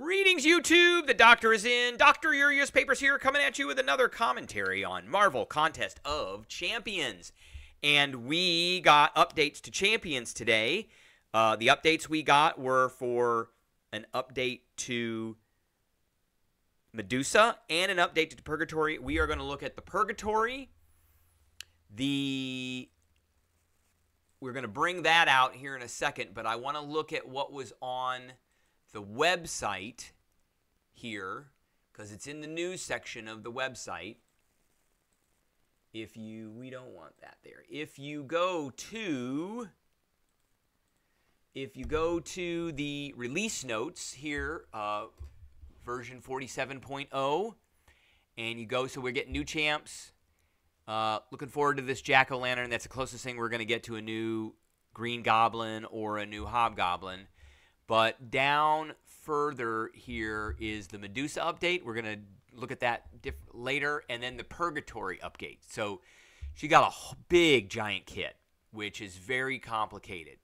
Greetings, YouTube! The Doctor is in. Dr. Urius Papers here, coming at you with another commentary on Marvel Contest of Champions. And we got updates to Champions today. The updates we got were for an update to Medusa and an update to Purgatory. We are going to look at the Purgatory. We're going to bring that out here in a second, but I want to look at what was on the website here, because it's in the news section of the website. We don't want that there. If you go to the release notes here, version 47.0, and you go, so we're getting new champs. Looking forward to this Jack-o'-lantern. That's the closest thing we're going to get to a new Green Goblin or a new Hobgoblin. But down further here is the Medusa update. We're going to look at that later. And then the Purgatory update. So she got a big giant kit, which is very complicated.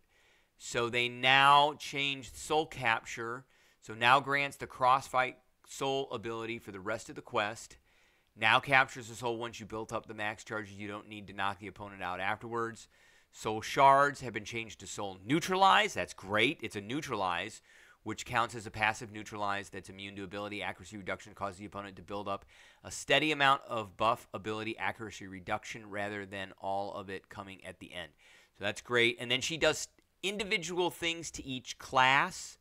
So they now changed soul capture. So now grants the crossfight soul ability for the rest of the quest. Now captures the soul once you built up the max charges. You don't need to knock the opponent out afterwards. Soul shards have been changed to soul neutralize. That's great. It's a neutralize, which counts as a passive neutralize that's immune to ability accuracy reduction, causes the opponent to build up a steady amount of buff ability accuracy reduction rather than all of it coming at the end. So that's great. And then she does individual things to each class.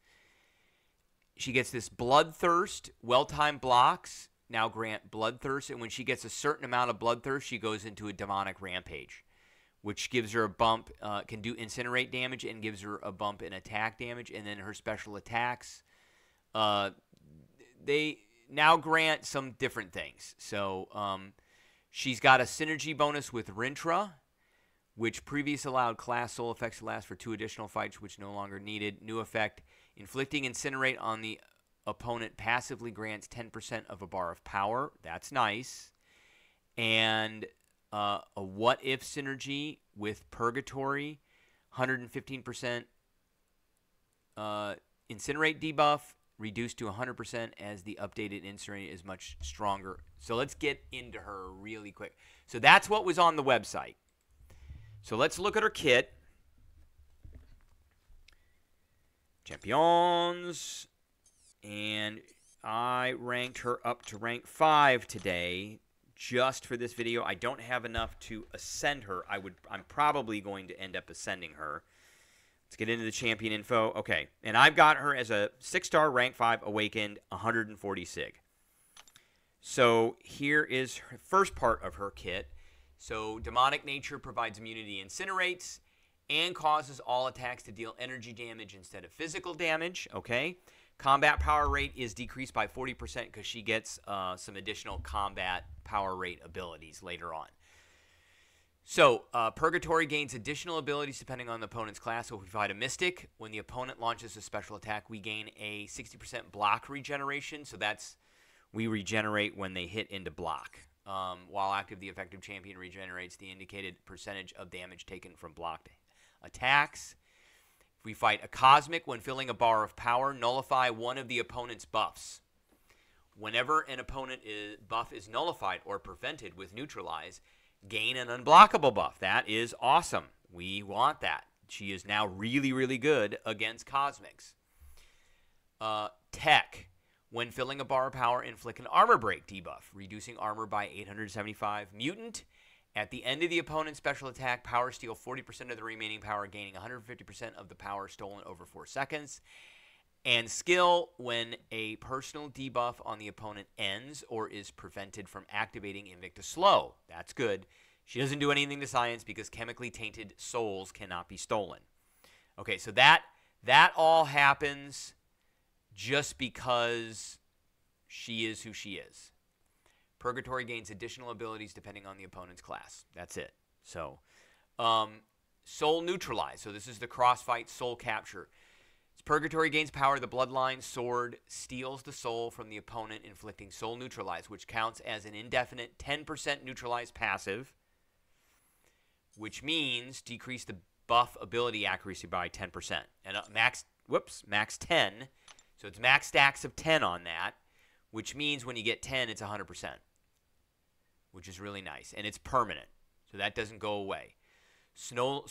She gets this Bloodthirst, well-timed blocks now grant Bloodthirst, and when she gets a certain amount of Bloodthirst, she goes into a demonic rampage, which gives her a bump, can do incinerate damage and gives her a bump in attack damage. And then her special attacks, they now grant some different things. So she's got a synergy bonus with Rintra, which previously allowed class soul effects to last for 2 additional fights, which no longer needed. New effect, inflicting incinerate on the opponent passively grants 10% of a bar of power. That's nice. And a what-if synergy with Purgatory, 115% incinerate debuff, reduced to 100% as the updated incinerate is much stronger. So let's get into her really quick. So that's what was on the website. So let's look at her kit. Champions. And I ranked her up to rank 5 today. Just for this video, I don't have enough to ascend her. I'm probably going to end up ascending her. Let's get into the champion info. Okay, and I've got her as a 6-star, rank 5, awakened, 140 sig. So here is her first part of her kit. So demonic nature provides immunity, incinerates, and causes all attacks to deal energy damage instead of physical damage. Okay. Combat power rate is decreased by 40% because she gets some additional combat power rate abilities later on. So, Purgatory gains additional abilities depending on the opponent's class. So if we fight a Mystic, when the opponent launches a special attack, we gain a 60% block regeneration. So we regenerate when they hit into block. While active, the effective champion regenerates the indicated percentage of damage taken from blocked attacks. If we fight a Cosmic, when filling a bar of power, nullify one of the opponent's buffs. Whenever an opponent buff is nullified or prevented with neutralize, gain an unblockable buff. That is awesome. We want that. She is now really, really good against Cosmics. Tech. When filling a bar of power, inflict an armor break debuff, reducing armor by 875. Mutant. At the end of the opponent's special attack, power steal 40% of the remaining power, gaining 150% of the power stolen over 4 seconds. And skill, when a personal debuff on the opponent ends or is prevented from activating Invictus Slow. That's good. She doesn't do anything to science because chemically tainted souls cannot be stolen. Okay, so that all happens just because she is who she is. Purgatory gains additional abilities depending on the opponent's class. That's it. So, soul neutralize. So this is the crossfight soul capture. Purgatory gains power. The bloodline sword steals the soul from the opponent, inflicting soul neutralize, which counts as an indefinite 10% neutralize passive, which means decrease the buff ability accuracy by 10%. And max 10 So it's max stacks of 10 on that, which means when you get 10, it's 100%, which is really nice. And it's permanent, so that doesn't go away. Soul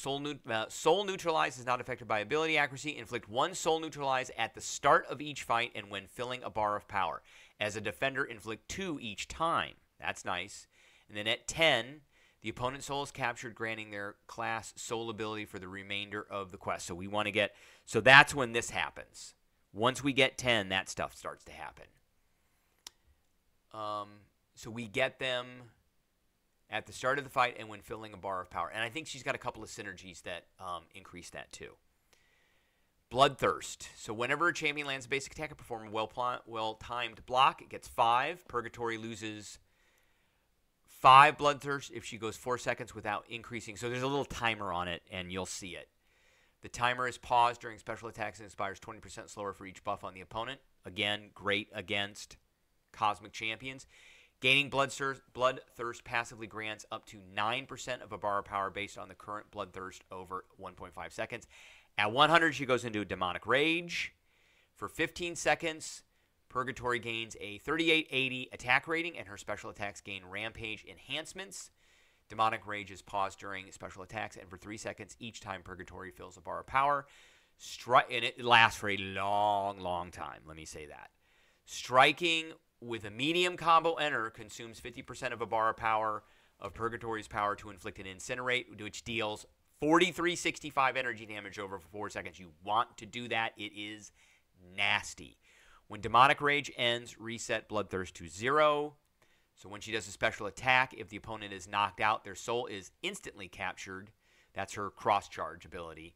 Neutralize is not affected by ability accuracy. Inflict 1 Soul Neutralize at the start of each fight and when filling a bar of power. As a defender, inflict 2 each time. That's nice. And then at 10, the opponent's soul is captured, granting their class soul ability for the remainder of the quest. So we want to get, so that's when this happens. Once we get 10, that stuff starts to happen. So we get them at the start of the fight and when filling a bar of power. And I think she's got a couple of synergies that increase that too. Bloodthirst. So whenever a champion lands a basic attack and perform a well-timed block, it gets 5. Purgatory loses 5 Bloodthirst if she goes 4 seconds without increasing. So there's a little timer on it, and you'll see it. The timer is paused during special attacks and expires 20% slower for each buff on the opponent. Again, great against Cosmic Champions. Gaining Bloodthirst passively grants up to 9% of a bar of power based on the current Bloodthirst over 1.5 seconds. At 100, she goes into a Demonic Rage. For 15 seconds, Purgatory gains a 3880 attack rating, and her special attacks gain Rampage enhancements. Demonic Rage is paused during special attacks, and for 3 seconds each time Purgatory fills a bar of power. And it lasts for a long, long time, let me say that. Striking with a medium combo enter consumes 50% of a bar of power of Purgatory's power to inflict an Incinerate, which deals 4365 energy damage over 4 seconds. You want to do that. It is nasty. When Demonic Rage ends, reset Bloodthirst to 0. So when she does a special attack, if the opponent is knocked out, their soul is instantly captured. That's her cross-charge ability.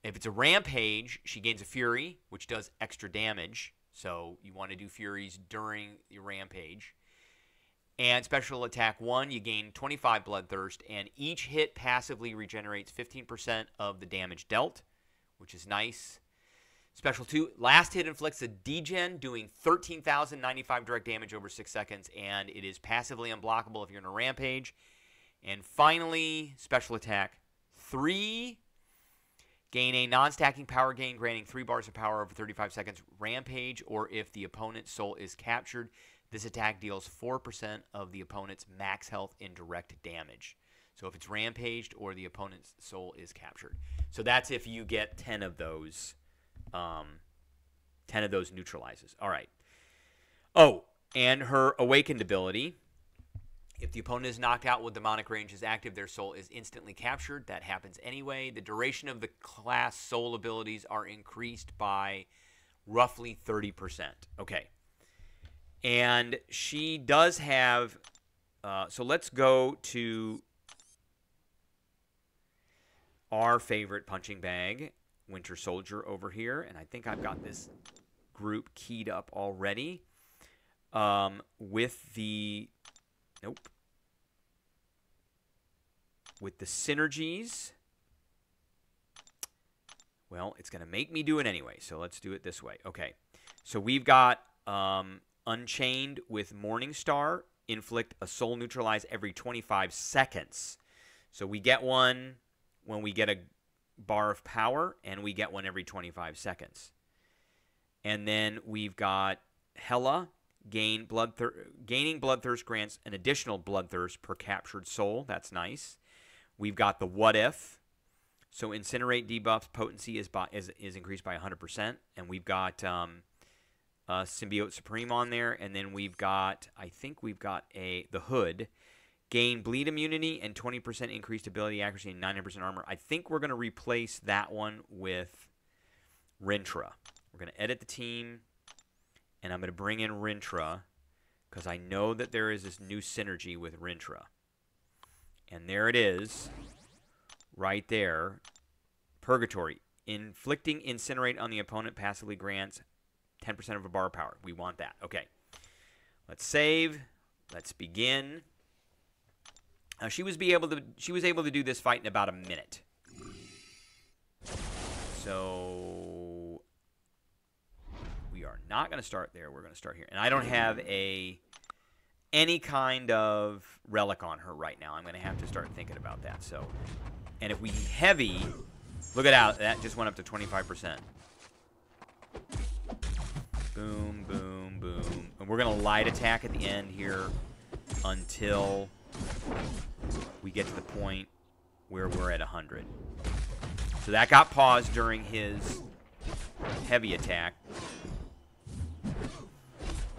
If it's a Rampage, she gains a Fury, which does extra damage. So you want to do Furies during your Rampage. And special attack 1, you gain 25 Bloodthirst, and each hit passively regenerates 15% of the damage dealt, which is nice. Special 2, last hit inflicts a degen, doing 13,095 direct damage over 6 seconds, and it is passively unblockable if you're in a Rampage. And finally, special attack 3, gain a non-stacking power gain, granting 3 bars of power over 35 seconds, Rampage, or if the opponent's soul is captured, this attack deals 4% of the opponent's max health in direct damage. So if it's Rampaged or the opponent's soul is captured. So that's if you get 10 of those. 10 of those neutralizes. All right. Oh, and her Awakened ability. If the opponent is knocked out while Demonic Range is active, their soul is instantly captured. That happens anyway. The duration of the class soul abilities are increased by roughly 30%. Okay. And she does have... so let's go to our favorite punching bag, Winter Soldier, over here. And I think I've got this group keyed up already. With the... Nope. With the synergies. Well, it's going to make me do it anyway, so let's do it this way. Okay. So we've got Unchained with Morningstar. Inflict a soul neutralize every 25 seconds. So we get one when we get a bar of power, and we get one every 25 seconds. And then we've got Hela. Gaining Bloodthirst grants an additional Bloodthirst per captured soul. That's nice. We've got the What If. So Incinerate debuffs potency is increased by 100%. And we've got Symbiote Supreme on there. And then we've got, I think we've got the Hood. Gain bleed immunity and 20% increased ability accuracy and 900% armor. I think we're going to replace that one with Rintra. We're going to edit the team. And I'm going to bring in Rintra because I know that there is this new synergy with Rintra. And there it is, right there. Purgatory. Inflicting Incinerate on the opponent passively grants 10% of a bar of power. We want that. Okay. Let's save. Let's begin. She was able to do this fight in about a minute. So... we are not going to start there. We're going to start here. And I don't have any kind of relic on her right now. I'm going to have to start thinking about that. So, and if we heavy, look at that. That just went up to 25%. Boom, boom, boom. And we're going to light attack at the end here until we get to the point where we're at 100. So that got paused during his heavy attack.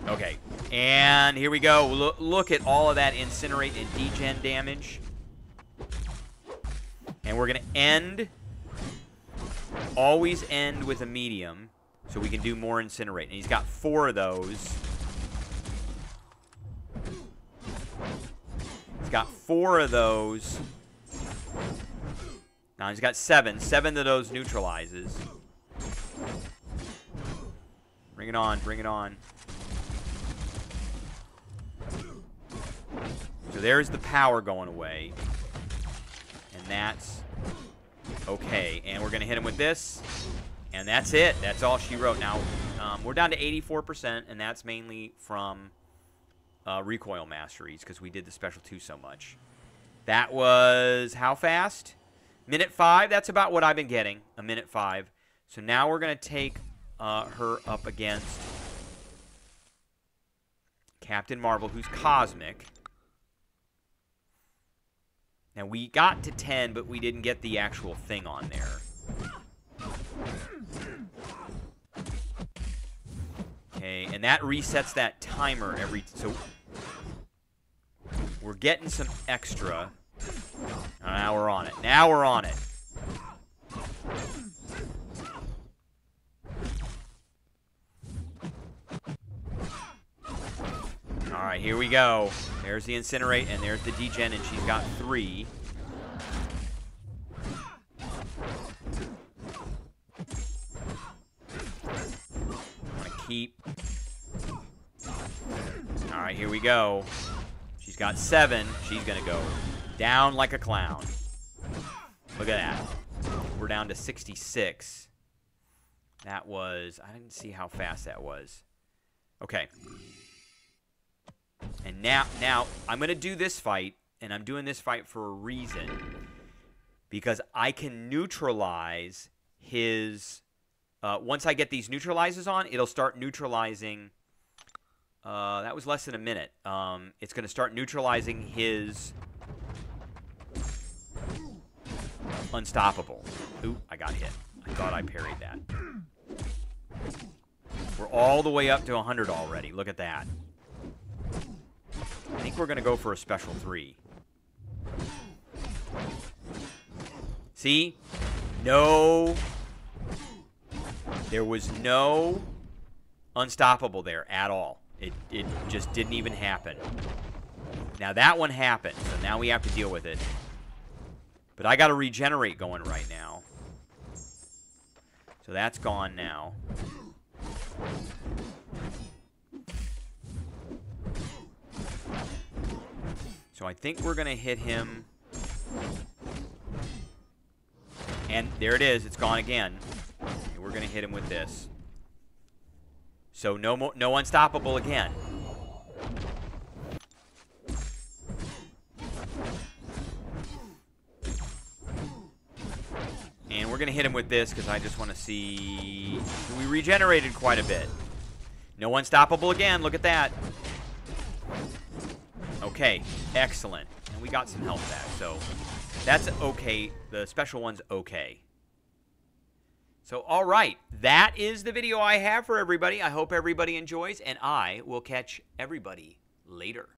Okay, and here we go. Look at all of that incinerate and degen damage. And we're going to always end with a medium, so we can do more incinerate. And he's got 4 of those. He's got 4 of those. Now he's got 7. 7 of those neutralizes. Bring it on, bring it on. So there's the power going away. And that's okay. And we're going to hit him with this. And that's it. That's all she wrote. Now, we're down to 84%, and that's mainly from recoil masteries because we did the special 2 so much. That was how fast? Minute 5. That's about what I've been getting, a minute 5. So now we're going to take her up against Captain Marvel, who's cosmic. Now, we got to 10, but we didn't get the actual thing on there. Okay, and that resets that timer every... So, we're getting some extra. Now we're on it. Now we're on it. All right, here we go. There's the incinerate, and there's the degen, and she's got 3. Keep. All right, here we go. She's got 7. She's going to go down like a clown. Look at that. We're down to 66. That was... I didn't see how fast that was. Okay. And now I'm going to do this fight, and I'm doing this fight for a reason. Because I can neutralize his... once I get these neutralizers on, it'll start neutralizing... that was less than a minute. It's going to start neutralizing his... Unstoppable. Ooh, I got hit. I thought I parried that. We're all the way up to 100 already. Look at that. I think we're going to go for a special 3. See? No... There was no unstoppable there at all. It just didn't even happen. Now that one happened, so now we have to deal with it. But I got a regenerate going right now. So that's gone now. So I think we're going to hit him. And there it is. It's gone again. We're going to hit him with this. So no unstoppable again. And we're going to hit him with this because I just want to see... We regenerated quite a bit. No unstoppable again. Look at that. Okay. Excellent. And we got some health back. So that's okay. The special one's okay. So, all right, that is the video I have for everybody. I hope everybody enjoys, and I will catch everybody later.